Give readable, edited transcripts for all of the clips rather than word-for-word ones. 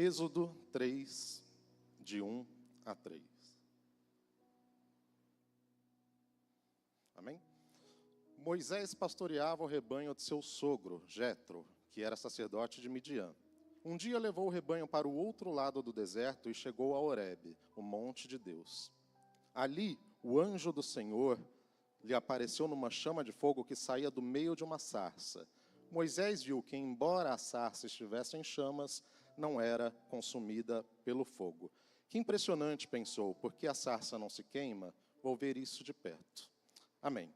Êxodo 3, de 1 a 3. Amém? Moisés pastoreava o rebanho de seu sogro, Jetro, que era sacerdote de Midian. Um dia levou o rebanho para o outro lado do deserto e chegou a Horebe, o monte de Deus. Ali, o anjo do Senhor lhe apareceu numa chama de fogo que saía do meio de uma sarça. Moisés viu que, embora a sarça estivesse em chamas, não era consumida pelo fogo. Que impressionante, pensou, porque a sarça não se queima? Vou ver isso de perto. Amém.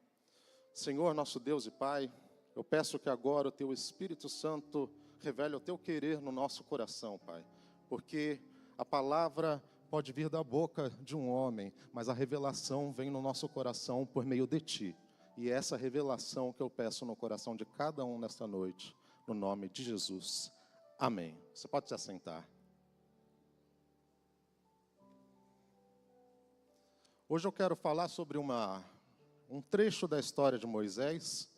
Senhor, nosso Deus e Pai, eu peço que agora o Teu Espírito Santo revele o Teu querer no nosso coração, Pai, porque a palavra pode vir da boca de um homem, mas a revelação vem no nosso coração por meio de Ti. E é essa revelação que eu peço no coração de cada um nesta noite, no nome de Jesus. Amém. Você pode se assentar. Hoje eu quero falar sobre um trecho da história de Moisés,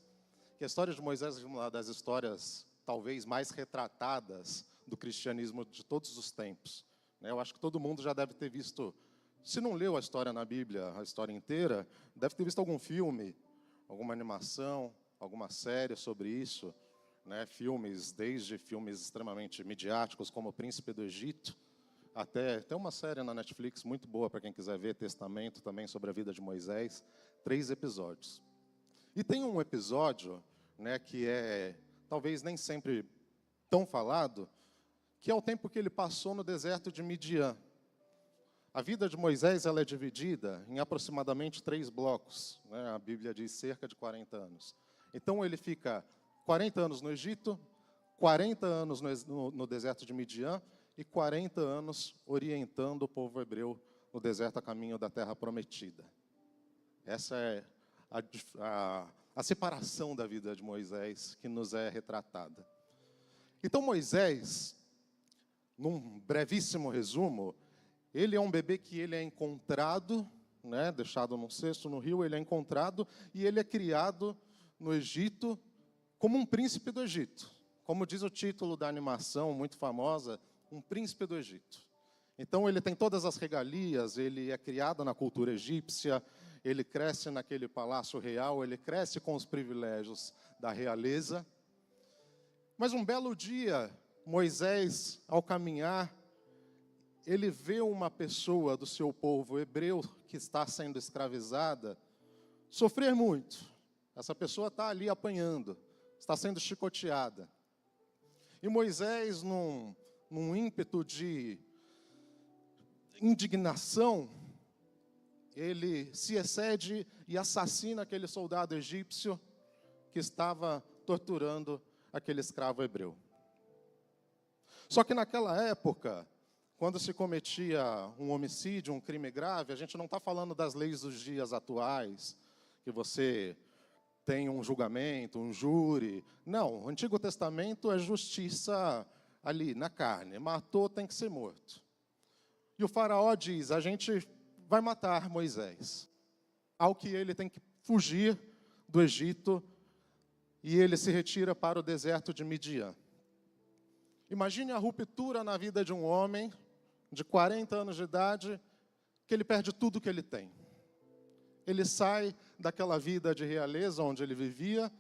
que a história de Moisés é uma das histórias talvez mais retratadas do cristianismo de todos os tempos. Eu acho que todo mundo já deve ter visto, se não leu a história na Bíblia, a história inteira, deve ter visto algum filme, alguma animação, alguma série sobre isso, filmes, desde filmes extremamente midiáticos, como O Príncipe do Egito, até tem uma série na Netflix muito boa para quem quiser ver, Testamento, também sobre a vida de Moisés, 3 episódios. E tem um episódio, que é talvez nem sempre tão falado, que é o tempo que ele passou no deserto de Midian. A vida de Moisés ela é dividida em aproximadamente 3 blocos. A Bíblia diz cerca de 40 anos. Então ele fica 40 anos no Egito, 40 anos no deserto de Midian e 40 anos orientando o povo hebreu no deserto a caminho da terra prometida. Essa é a separação da vida de Moisés que nos é retratada. Então Moisés, num brevíssimo resumo, ele é um bebê que ele é encontrado, deixado num cesto no rio, ele é encontrado e ele é criado no Egito como um príncipe do Egito. Como diz o título da animação muito famosa, um príncipe do Egito. Então ele tem todas as regalias, ele é criado na cultura egípcia, ele cresce naquele palácio real, ele cresce com os privilégios da realeza. Mas um belo dia, Moisés, ao caminhar, ele vê uma pessoa do seu povo hebreu que está sendo escravizada sofrer muito. Essa pessoa está ali apanhando, está sendo chicoteada. E Moisés, num ímpeto de indignação, ele se excede e assassina aquele soldado egípcio que estava torturando aquele escravo hebreu. Só que naquela época, quando se cometia um homicídio, um crime grave, a gente não está falando das leis dos dias atuais, que você tem um julgamento, um júri. Não, o Antigo Testamento é justiça ali, na carne. Matou, tem que ser morto. E o faraó diz, a gente vai matar Moisés. Ao que ele tem que fugir do Egito e ele se retira para o deserto de Midian. Imagine a ruptura na vida de um homem de 40 anos de idade, que ele perde tudo que ele tem. Ele sai daquela vida de realeza onde ele vivia,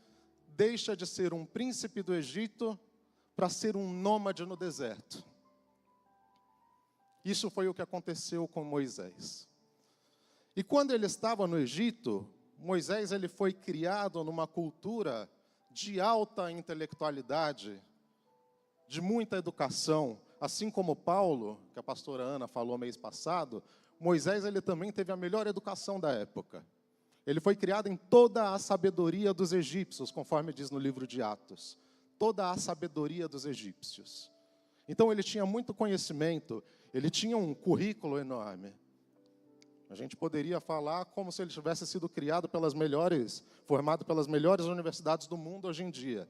deixa de ser um príncipe do Egito para ser um nômade no deserto. Isso foi o que aconteceu com Moisés. E quando ele estava no Egito, Moisés ele foi criado numa cultura de alta intelectualidade, de muita educação. Assim como Paulo, que a pastora Ana falou mês passado, Moisés ele também teve a melhor educação da época. Ele foi criado em toda a sabedoria dos egípcios, conforme diz no livro de Atos. Toda a sabedoria dos egípcios. Então ele tinha muito conhecimento, ele tinha um currículo enorme. A gente poderia falar como se ele tivesse sido criado formado pelas melhores universidades do mundo hoje em dia.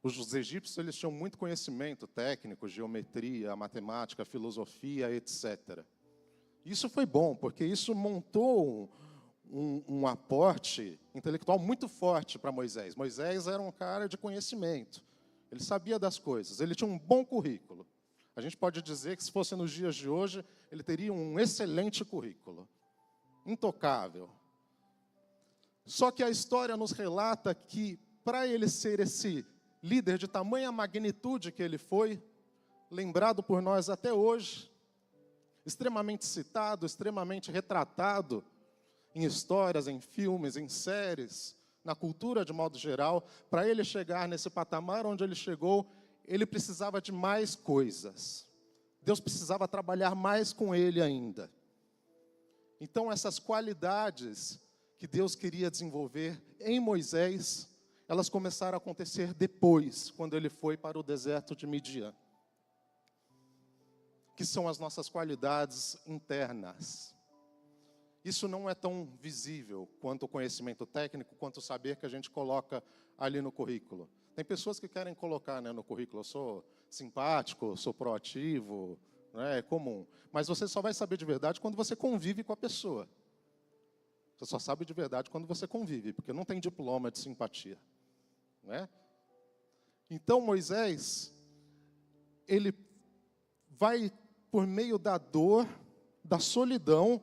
Os egípcios eles tinham muito conhecimento técnico, geometria, matemática, filosofia, etc. Isso foi bom, porque isso montou um aporte intelectual muito forte para Moisés. Moisés era um cara de conhecimento. Ele sabia das coisas, ele tinha um bom currículo. A gente pode dizer que, se fosse nos dias de hoje, ele teria um excelente currículo, intocável. Só que a história nos relata que, para ele ser esse líder de tamanha magnitude que ele foi, lembrado por nós até hoje, extremamente citado, extremamente retratado em histórias, em filmes, em séries, na cultura de modo geral, para ele chegar nesse patamar onde ele chegou, ele precisava de mais coisas. Deus precisava trabalhar mais com ele ainda. Então, essas qualidades que Deus queria desenvolver em Moisés, elas começaram a acontecer depois, quando ele foi para o deserto de Midian, que são as nossas qualidades internas. Isso não é tão visível quanto o conhecimento técnico, quanto o saber que a gente coloca ali no currículo. Tem pessoas que querem colocar, né, no currículo: eu sou simpático, sou proativo, né, é comum. Mas você só vai saber de verdade quando você convive com a pessoa. Você só sabe de verdade quando você convive, porque não tem diploma de simpatia, né? Então, Moisés, ele vai, por meio da dor, da solidão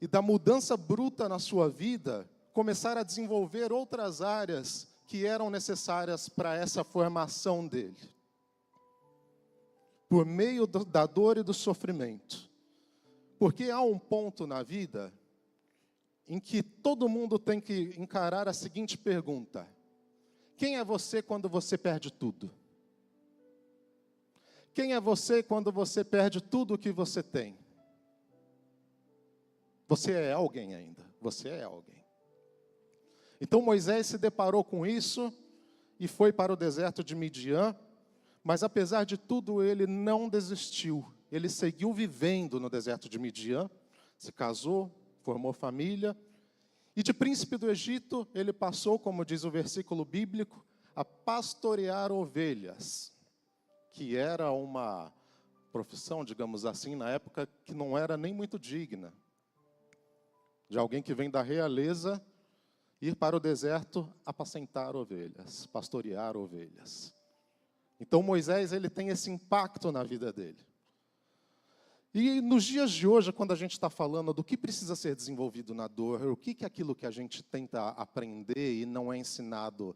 e da mudança bruta na sua vida, começar a desenvolver outras áreas que eram necessárias para essa formação dele. Por meio da dor e do sofrimento. Porque há um ponto na vida em que todo mundo tem que encarar a seguinte pergunta: quem é você quando você perde tudo? Quem é você quando você perde tudo o que você tem? Você é alguém ainda, você é alguém. Então Moisés se deparou com isso e foi para o deserto de Midian, mas apesar de tudo ele não desistiu. Ele seguiu vivendo no deserto de Midian, se casou, formou família, e de príncipe do Egito ele passou, como diz o versículo bíblico, a pastorear ovelhas, que era uma profissão, digamos assim, na época que não era nem muito digna, de alguém que vem da realeza ir para o deserto apacentar ovelhas, pastorear ovelhas. Então Moisés, ele tem esse impacto na vida dele. E nos dias de hoje, quando a gente está falando do que precisa ser desenvolvido na dor, o que é aquilo que a gente tenta aprender e não é ensinado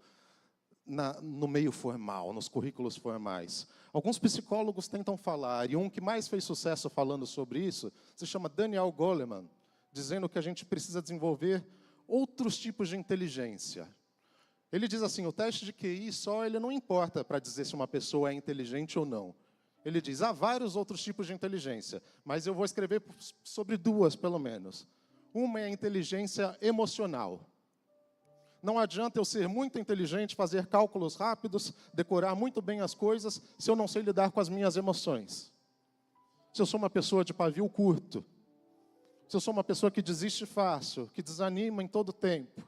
no meio formal, nos currículos formais. Alguns psicólogos tentam falar, e um que mais fez sucesso falando sobre isso, se chama Daniel Goleman, dizendo que a gente precisa desenvolver outros tipos de inteligência. Ele diz assim: o teste de QI só ele não importa para dizer se uma pessoa é inteligente ou não. Ele diz: há vários outros tipos de inteligência, mas eu vou escrever sobre duas, pelo menos. Uma é a inteligência emocional. Não adianta eu ser muito inteligente, fazer cálculos rápidos, decorar muito bem as coisas, se eu não sei lidar com as minhas emoções. Se eu sou uma pessoa de pavio curto, se eu sou uma pessoa que desiste fácil, que desanima em todo tempo.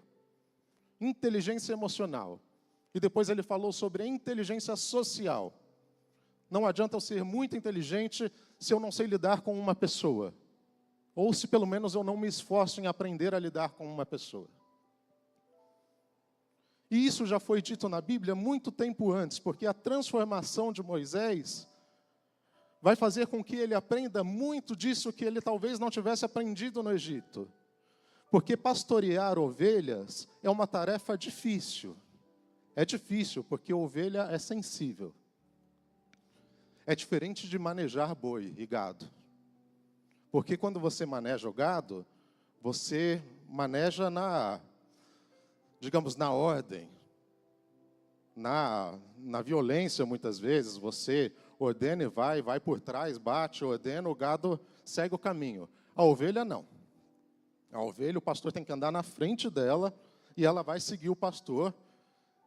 Inteligência emocional. E depois ele falou sobre a inteligência social. Não adianta eu ser muito inteligente se eu não sei lidar com uma pessoa. Ou se pelo menos eu não me esforço em aprender a lidar com uma pessoa. E isso já foi dito na Bíblia muito tempo antes, porque a transformação de Moisés vai fazer com que ele aprenda muito disso que ele talvez não tivesse aprendido no Egito. Porque pastorear ovelhas é uma tarefa difícil. É difícil, porque ovelha é sensível. É diferente de manejar boi e gado. Porque quando você maneja o gado, você maneja digamos, na ordem. Na violência, muitas vezes, você ordena e vai por trás, bate, ordena, o gado segue o caminho. A ovelha não. A ovelha, o pastor tem que andar na frente dela e ela vai seguir o pastor,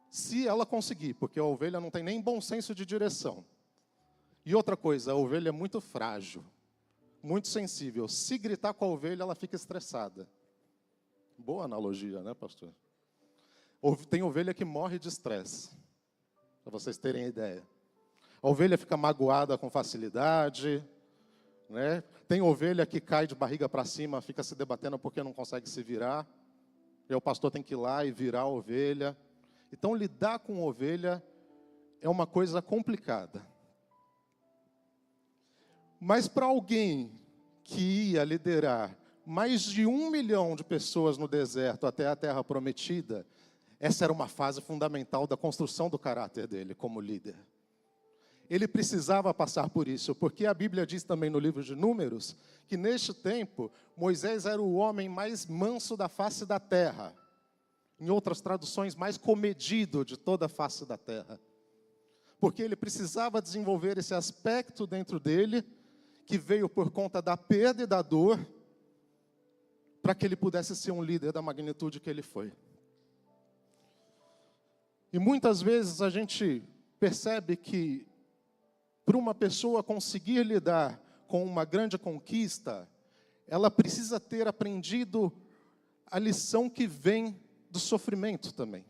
se ela conseguir, porque a ovelha não tem nem bom senso de direção. E outra coisa, a ovelha é muito frágil, muito sensível. Se gritar com a ovelha, ela fica estressada. Boa analogia, né, pastor? Tem ovelha que morre de estresse, para vocês terem ideia. A ovelha fica magoada com facilidade, né? Tem ovelha que cai de barriga para cima, fica se debatendo porque não consegue se virar. E o pastor tem que ir lá e virar a ovelha. Então, lidar com ovelha é uma coisa complicada. Mas para alguém que ia liderar mais de 1 milhão de pessoas no deserto até a Terra Prometida, essa era uma fase fundamental da construção do caráter dele como líder. Ele precisava passar por isso, porque a Bíblia diz também no livro de Números, que neste tempo, Moisés era o homem mais manso da face da terra. Em outras traduções, mais comedido de toda a face da terra. Porque ele precisava desenvolver esse aspecto dentro dele, que veio por conta da perda e da dor, para que ele pudesse ser um líder da magnitude que ele foi. E muitas vezes a gente percebe que, para uma pessoa conseguir lidar com uma grande conquista, ela precisa ter aprendido a lição que vem do sofrimento também.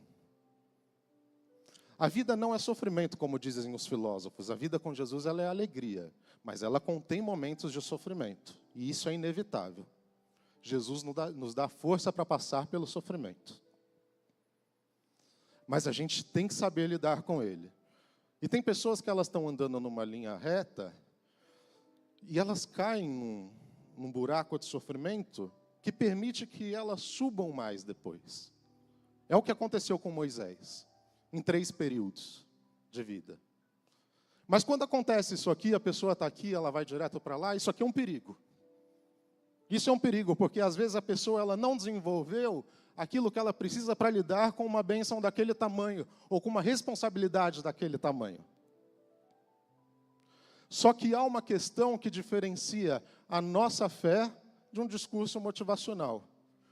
A vida não é sofrimento, como dizem os filósofos. A vida com Jesus ela é alegria, mas ela contém momentos de sofrimento. E isso é inevitável. Jesus nos dá força para passar pelo sofrimento. Mas a gente tem que saber lidar com ele. E tem pessoas que elas estão andando numa linha reta e elas caem num buraco de sofrimento que permite que elas subam mais depois. É o que aconteceu com Moisés, em 3 períodos de vida. Mas quando acontece isso aqui, a pessoa está aqui, ela vai direto para lá, isso aqui é um perigo. Isso é um perigo, porque às vezes a pessoa ela não desenvolveu aquilo que ela precisa para lidar com uma bênção daquele tamanho, ou com uma responsabilidade daquele tamanho. Só que há uma questão que diferencia a nossa fé de um discurso motivacional.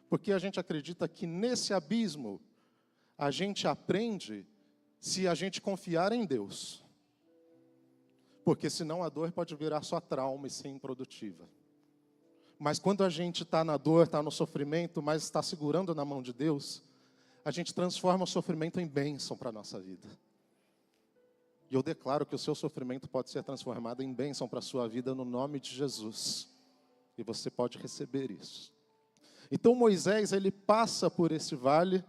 Porque a gente acredita que nesse abismo, a gente aprende se a gente confiar em Deus. Porque senão a dor pode virar só trauma e ser improdutiva. Mas quando a gente está na dor, está no sofrimento, mas está segurando na mão de Deus, a gente transforma o sofrimento em bênção para a nossa vida. E eu declaro que o seu sofrimento pode ser transformado em bênção para a sua vida no nome de Jesus. E você pode receber isso. Então Moisés, ele passa por esse vale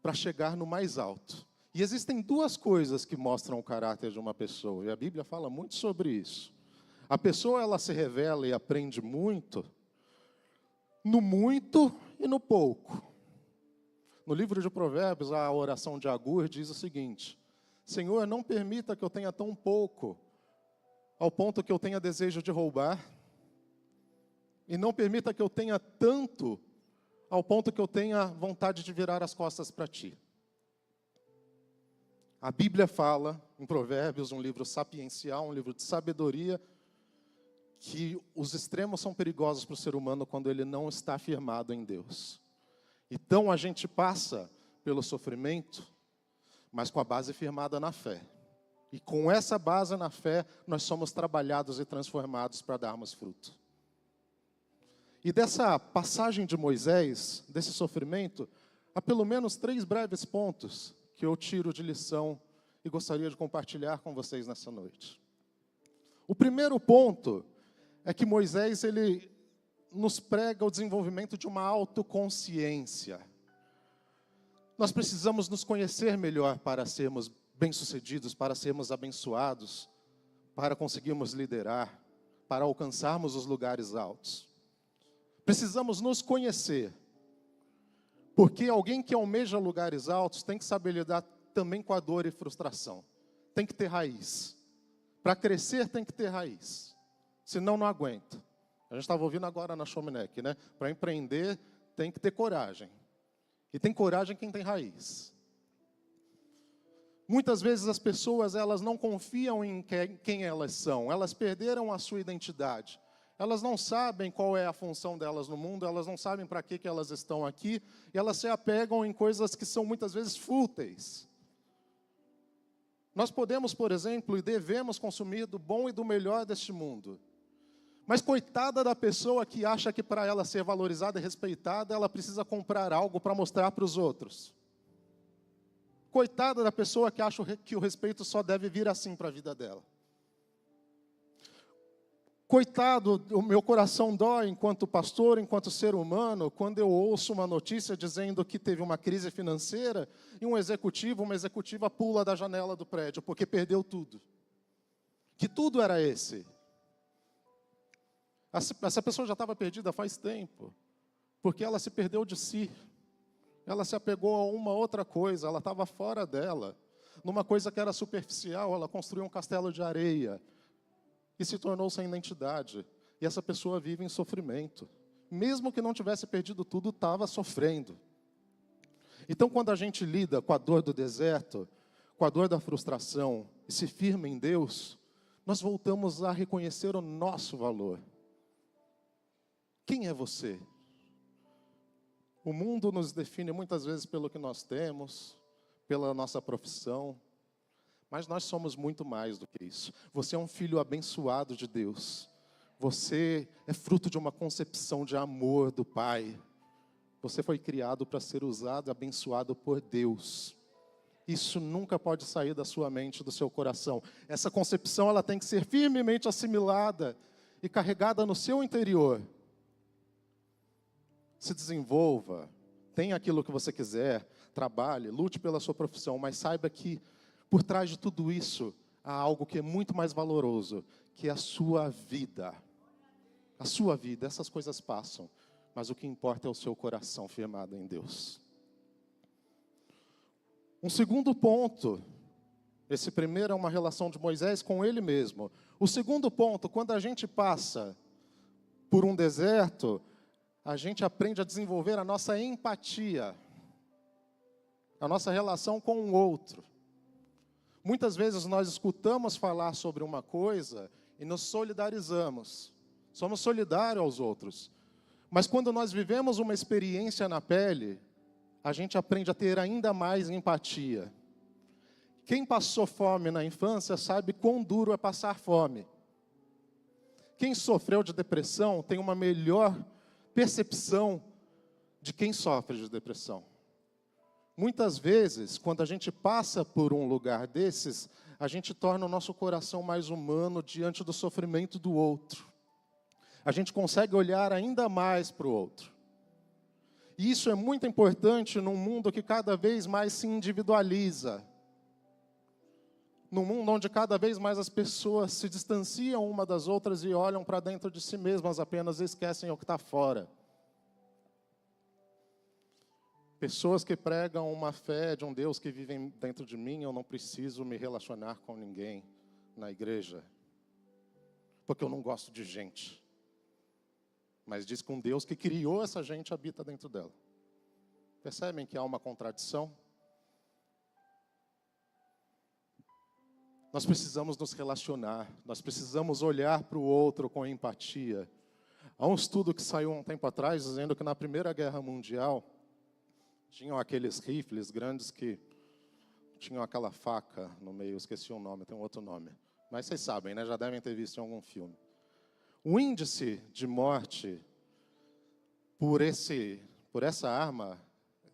para chegar no mais alto. E existem 2 coisas que mostram o caráter de uma pessoa, e a Bíblia fala muito sobre isso. A pessoa, ela se revela e aprende muito, no muito e no pouco. No livro de Provérbios, a oração de Agur diz o seguinte: Senhor, não permita que eu tenha tão pouco, ao ponto que eu tenha desejo de roubar, e não permita que eu tenha tanto, ao ponto que eu tenha vontade de virar as costas para Ti. A Bíblia fala, em Provérbios, um livro sapiencial, um livro de sabedoria, que os extremos são perigosos para o ser humano quando ele não está firmado em Deus. Então a gente passa pelo sofrimento, mas com a base firmada na fé. E com essa base na fé, nós somos trabalhados e transformados para darmos fruto. E dessa passagem de Moisés, desse sofrimento, há pelo menos 3 breves pontos que eu tiro de lição e gostaria de compartilhar com vocês nessa noite. O primeiro ponto é que Moisés, ele nos prega o desenvolvimento de uma autoconsciência. Nós precisamos nos conhecer melhor para sermos bem-sucedidos, para sermos abençoados, para conseguirmos liderar, para alcançarmos os lugares altos. Precisamos nos conhecer, porque alguém que almeja lugares altos tem que saber lidar também com a dor e frustração. Tem que ter raiz. Para crescer tem que ter raiz. Senão não aguenta. A gente estava ouvindo agora na Chominec, né? Para empreender tem que ter coragem. E tem coragem quem tem raiz. Muitas vezes as pessoas elas não confiam em quem elas são. Elas perderam a sua identidade. Elas não sabem qual é a função delas no mundo. Elas não sabem para que elas estão aqui. E elas se apegam em coisas que são muitas vezes fúteis. Nós podemos, por exemplo, e devemos consumir do bom e do melhor deste mundo. Mas coitada da pessoa que acha que para ela ser valorizada e respeitada, ela precisa comprar algo para mostrar para os outros. Coitada da pessoa que acha que o respeito só deve vir assim para a vida dela. Coitado, o meu coração dói enquanto pastor, enquanto ser humano, quando eu ouço uma notícia dizendo que teve uma crise financeira e um executivo, uma executiva pula da janela do prédio porque perdeu tudo. Que tudo era esse? Essa pessoa já estava perdida faz tempo, porque ela se perdeu de si. Ela se apegou a uma outra coisa, ela estava fora dela. Numa coisa que era superficial, ela construiu um castelo de areia e se tornou sem identidade. E essa pessoa vive em sofrimento. Mesmo que não tivesse perdido tudo, estava sofrendo. Então, quando a gente lida com a dor do deserto, com a dor da frustração, e se firma em Deus, nós voltamos a reconhecer o nosso valor. Quem é você? O mundo nos define muitas vezes pelo que nós temos, pela nossa profissão, mas nós somos muito mais do que isso. Você é um filho abençoado de Deus. Você é fruto de uma concepção de amor do Pai. Você foi criado para ser usado e abençoado por Deus. Isso nunca pode sair da sua mente, do seu coração. Essa concepção ela tem que ser firmemente assimilada e carregada no seu interior. Se desenvolva, tenha aquilo que você quiser, trabalhe, lute pela sua profissão, mas saiba que por trás de tudo isso há algo que é muito mais valoroso, que é a sua vida. A sua vida, essas coisas passam, mas o que importa é o seu coração firmado em Deus. Um segundo ponto, esse primeiro é uma relação de Moisés com ele mesmo. O segundo ponto, quando a gente passa por um deserto, a gente aprende a desenvolver a nossa empatia, a nossa relação com o outro. Muitas vezes nós escutamos falar sobre uma coisa e nos solidarizamos. Somos solidários aos outros. Mas quando nós vivemos uma experiência na pele, a gente aprende a ter ainda mais empatia. Quem passou fome na infância sabe quão duro é passar fome. Quem sofreu de depressão tem uma melhor percepção de quem sofre de depressão. Muitas vezes, quando a gente passa por um lugar desses, a gente torna o nosso coração mais humano diante do sofrimento do outro. A gente consegue olhar ainda mais para o outro. E isso é muito importante num mundo que cada vez mais se individualiza. Num mundo onde cada vez mais as pessoas se distanciam uma das outras e olham para dentro de si mesmas apenas e esquecem o que está fora. Pessoas que pregam uma fé de um Deus que vive dentro de mim, eu não preciso me relacionar com ninguém na igreja, porque eu não gosto de gente. Mas diz que um Deus que criou essa gente habita dentro dela. Percebem que há uma contradição? Nós precisamos nos relacionar, nós precisamos olhar para o outro com empatia. Há um estudo que saiu um tempo atrás dizendo que na Primeira Guerra Mundial tinham aqueles rifles grandes que tinham aquela faca no meio, esqueci o nome, tem um outro nome. Mas vocês sabem, né? Já devem ter visto em algum filme. O índice de morte por essa arma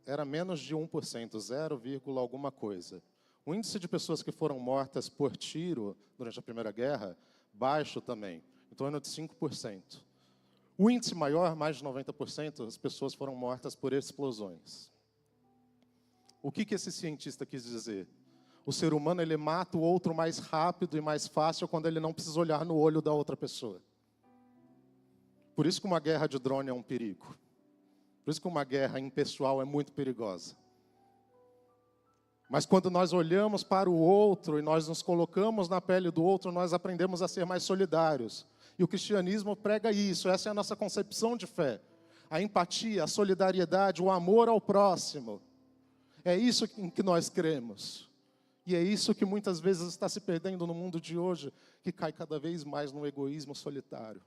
era menos de 1%, 0, alguma coisa. O índice de pessoas que foram mortas por tiro durante a Primeira Guerra, baixo também, em torno de 5%. O índice maior, mais de 90%, as pessoas foram mortas por explosões. O que esse cientista quis dizer? O ser humano ele mata o outro mais rápido e mais fácil quando ele não precisa olhar no olho da outra pessoa. Por isso que uma guerra de drone é um perigo. Por isso que uma guerra impessoal é muito perigosa. Mas quando nós olhamos para o outro e nós nos colocamos na pele do outro, nós aprendemos a ser mais solidários. E o cristianismo prega isso, essa é a nossa concepção de fé. A empatia, a solidariedade, o amor ao próximo. É isso em que nós cremos. E é isso que muitas vezes está se perdendo no mundo de hoje, que cai cada vez mais no egoísmo solitário.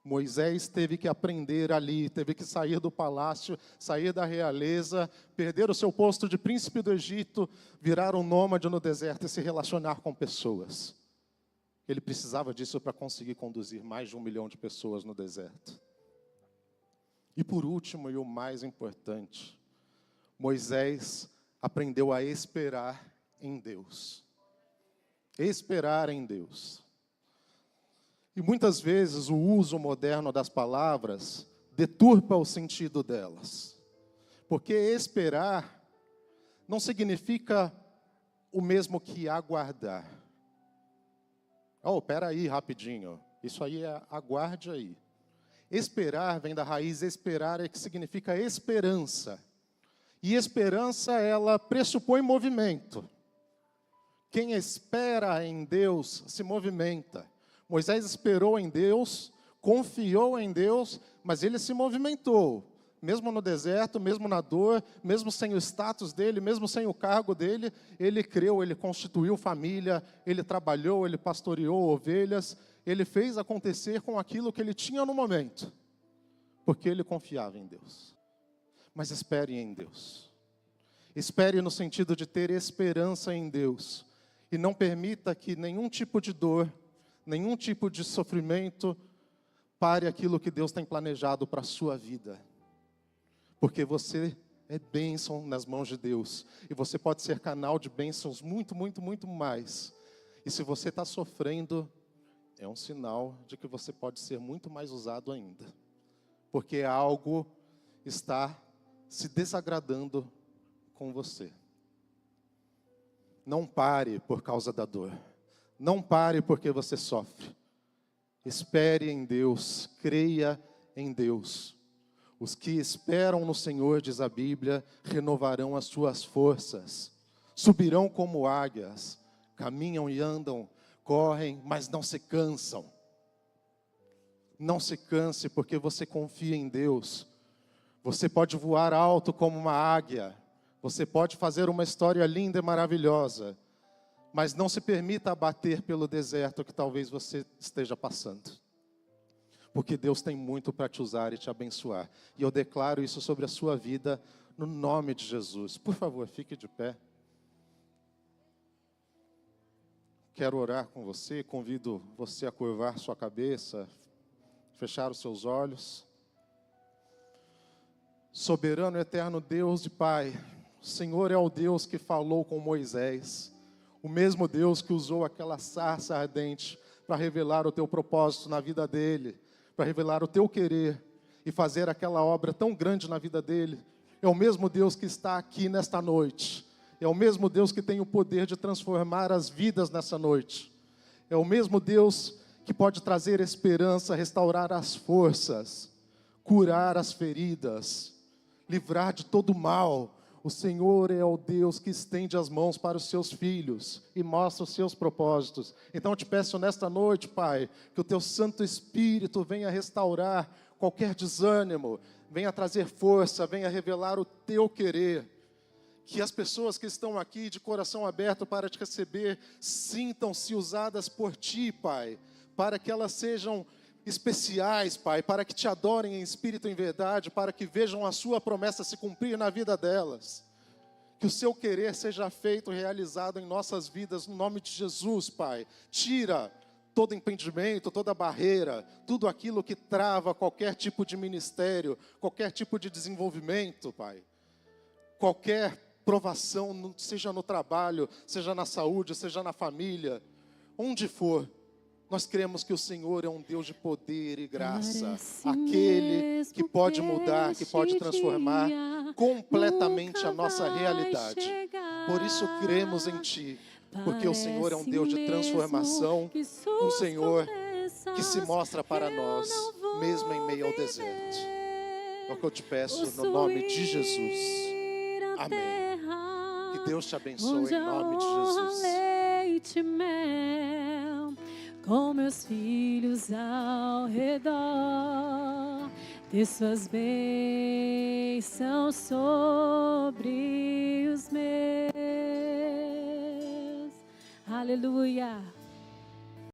Moisés teve que aprender ali, teve que sair do palácio, sair da realeza, perder o seu posto de príncipe do Egito, virar um nômade no deserto e se relacionar com pessoas. Ele precisava disso para conseguir conduzir mais de 1 milhão de pessoas no deserto. E por último, e o mais importante, Moisés aprendeu a esperar em Deus. Esperar em Deus. E muitas vezes o uso moderno das palavras deturpa o sentido delas. Porque esperar não significa o mesmo que aguardar. Oh, pera aí, rapidinho. Isso aí aguarde aí. Esperar vem da raiz esperar, que significa esperança. E esperança, ela pressupõe movimento. Quem espera em Deus se movimenta. Moisés esperou em Deus, confiou em Deus, mas ele se movimentou. Mesmo no deserto, mesmo na dor, mesmo sem o status dele, mesmo sem o cargo dele, ele creu, ele constituiu família, ele trabalhou, ele pastoreou ovelhas, ele fez acontecer com aquilo que ele tinha no momento, porque ele confiava em Deus. Mas espere em Deus. Espere no sentido de ter esperança em Deus. E não permita que nenhum tipo de dor, nenhum tipo de sofrimento pare aquilo que Deus tem planejado para a sua vida. Porque você é bênção nas mãos de Deus. E você pode ser canal de bênçãos muito, muito, muito mais. E se você está sofrendo, é um sinal de que você pode ser muito mais usado ainda. Porque algo está se desagradando com você. Não pare por causa da dor. Não pare porque você sofre. Espere em Deus, creia em Deus. Os que esperam no Senhor, diz a Bíblia, renovarão as suas forças. Subirão como águias, caminham e andam, correm, mas não se cansam. Não se canse porque você confia em Deus. Você pode voar alto como uma águia. Você pode fazer uma história linda e maravilhosa. Mas não se permita abater pelo deserto que talvez você esteja passando. Porque Deus tem muito para te usar e te abençoar. E eu declaro isso sobre a sua vida, no nome de Jesus. Por favor, fique de pé. Quero orar com você, convido você a curvar sua cabeça, fechar os seus olhos. Soberano, eterno Deus e Pai, o Senhor é o Deus que falou com Moisés, o mesmo Deus que usou aquela sarça ardente para revelar o teu propósito na vida dele, para revelar o teu querer e fazer aquela obra tão grande na vida dele. É o mesmo Deus que está aqui nesta noite. É o mesmo Deus que tem o poder de transformar as vidas nessa noite. É o mesmo Deus que pode trazer esperança, restaurar as forças, curar as feridas, livrar de todo mal. O Senhor é o Deus que estende as mãos para os seus filhos e mostra os seus propósitos. Então eu te peço nesta noite, Pai, que o teu Santo Espírito venha restaurar qualquer desânimo, venha trazer força, venha revelar o teu querer. Que as pessoas que estão aqui de coração aberto para te receber, sintam-se usadas por ti, Pai, para que elas sejam especiais, Pai, para que te adorem em espírito e em verdade, para que vejam a sua promessa se cumprir na vida delas. Que o seu querer seja feito e realizado em nossas vidas, no nome de Jesus, Pai. Tira todo impedimento, toda barreira, tudo aquilo que trava qualquer tipo de ministério, qualquer tipo de desenvolvimento, Pai. Qualquer provação, seja no trabalho, seja na saúde, seja na família, onde for. Nós cremos que o Senhor é um Deus de poder e graça, aquele que pode mudar, que pode transformar completamente a nossa realidade. Por isso cremos em Ti, porque o Senhor é um Deus de transformação, um Senhor que se mostra para nós, mesmo em meio ao deserto. É o que eu te peço no nome de Jesus. Amém. Que Deus te abençoe em nome de Jesus. Com meus filhos ao redor, ter suas bênçãos sobre os meus. Aleluia.